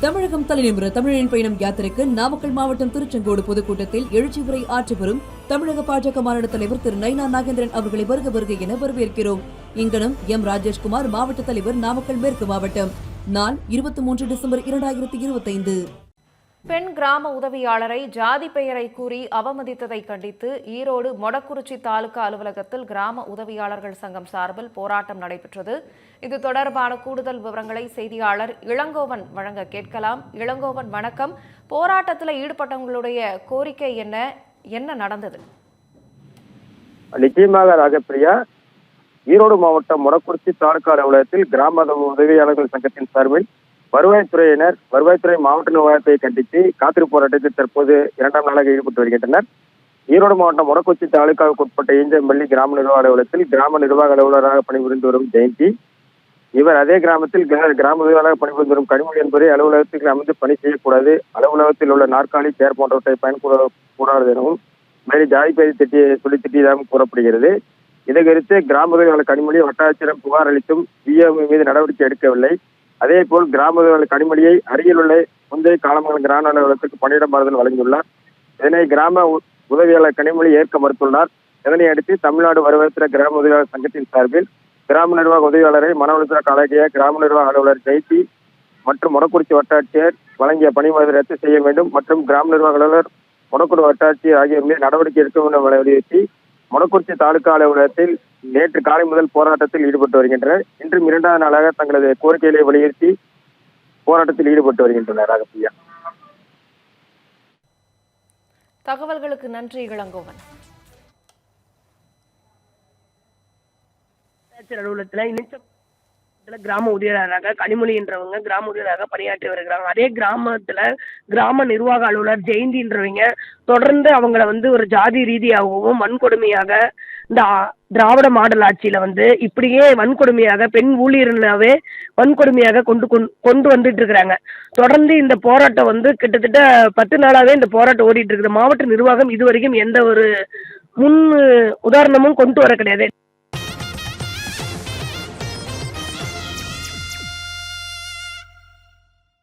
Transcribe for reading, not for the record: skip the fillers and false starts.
தமிழகம் தலைநிமிர தமிழின் பயணம் யாத்திரைக்கு நாமக்கல் மாவட்டம் திருச்செங்கோடு பொதுக்கூட்டத்தில் எழுச்சி உரை ஆற்றி வரும் தமிழக பாஜக மாநில தலைவர் திரு நயினா நாகேந்திரன் அவர்களை வருக என வரவேற்கிறோம். இங்கனம் எம் ராஜேஷ்குமார், மாவட்ட தலைவர், நாமக்கல் மேற்கு மாவட்டம். நாள் 23 டிசம்பர் 2025. பெண் கிராம உதவியாளரை ஜாதி பெயரை கூறி அவமதித்ததை கண்டித்து ஈரோடு மொடக்குறிச்சி தாலுகா அலுவலகத்தில் கிராம உதவியாளர்கள் சங்கம் சார்பில் போராட்டம் நடைபெற்றது. இது தொடர்பான கூடுதல் விவரங்களை செய்தியாளர் இளங்கோவன் வழங்க கேட்கலாம். இளங்கோவன், வணக்கம். போராட்டத்தில் ஈடுபட்டவங்களுடைய கோரிக்கை என்ன நடந்தது? நிச்சயமாக ராஜப்பிரியா, ஈரோடு மாவட்டம் மொடக்குறிச்சி தாலுகா அலுவலகத்தில் கிராம உதவியாளர்கள் சங்கத்தின் சார்பில் வருவாய்த்துறை மாவட்ட நிர்வாகத்தை கண்டித்து காத்திருப்பு போராட்டத்தில் தற்போது 2ஆம் நாளாக ஈடுபட்டு வருகின்றனர். ஈரோடு மாவட்டம் மொடக்குறிச்சி தாலுகாவுக்கு உட்பட்ட ஈஞ்சம்பள்ளி கிராம நிர்வாக அலுவலகத்தில் கிராம நிர்வாக அலுவலராக பணிபுரிந்து வரும் ஜெயந்தி, இவர் அதே கிராமத்தில் கிராம உதவியாளராக பணிபுரிந்து வரும் கனிமொழி என்பதை அலுவலகத்தில் அமைந்து பணி செய்யக்கூடாது, அலுவலகத்தில் உள்ள நாற்காலி, சேர் போன்றவற்றை பயன்படக்கூடாது எனவும் மேலும் ஜாதி பெயரை திட்டியதாகவும் கூறப்படுகிறது. இதை குறித்து கிராம உதவியாளர் கனிமொழி வட்டாட்சியரிடம் புகார் அளித்தும் விஏஓ மீது நடவடிக்கை எடுக்கவில்லை. அதேபோல் கிராம உதவியாளர் கனிமொழியை அருகில் உள்ள முந்தைய காலமங்கலம் கிராம அலுவலகத்துக்கு பணியிட மாறுதல் வழங்கியுள்ளார். இதனை கிராம உதவியாளர் கனிமொழி ஏற்க மறுத்துள்ளார். இதனை அடுத்து தமிழ்நாடு வருவாய்த்துறை கிராம உதவியாளர் சங்கத்தின் சார்பில் கிராம நிர்வாக உதவியாளரை மனவளத்துறை அழகிய கிராம நிர்வாக அலுவலர் ஜெயந்தி மற்றும் மொடக்குறிச்சி வட்டாட்சியர் வழங்கிய பணிமுறை ரத்து செய்ய வேண்டும் மற்றும் கிராம நிர்வாக அலுவலர் மொடக்குடி வட்டாட்சியர் ஆகியோர் மீது நடவடிக்கை எடுக்க வேண்டும் என வலியுறுத்தி மொடக்குறிச்சி தாலுகா அலுவலகத்தில் நேற்று காலை முதல் போராட்டத்தில் ஈடுபட்டு வருகின்றனர். இன்றும் 2ஆவது நாளாக தங்களது கோரிக்கைகளை வலியுறுத்தி போராட்டத்தில் ஈடுபட்டு வருகின்றனர். ராகப்பிரியா, தகவல்களுக்கு நன்றி இளங்கோவன். அலுவலகத்துல கிராம உதவியாளராக கனிமொழி என்றவங்க கிராம உதவியாளராக பணியாற்றி வருகிறாங்க. அதே கிராமத்துல கிராம நிர்வாக அலுவலர் ஜெயந்தின்றவங்க தொடர்ந்து அவங்கள ஒரு ஜாதி ரீதியாகவும் வன்கொடுமையாக இந்த திராவிட மாடல் ஆட்சியில இப்படியே வன்கொடுமையாக பெண் ஊழியர்களாவே வன்கொடுமையாக கொண்டு வந்துட்டு இருக்கிறாங்க. தொடர்ந்து இந்த போராட்டம் கிட்டத்தட்ட 10 நாளாவே இந்த போராட்டம் ஓடிட்டு இருக்குது. மாவட்ட நிர்வாகம் இதுவரைக்கும் எந்த ஒரு முன் உதாரணமும் கொண்டு வர கிடையாது.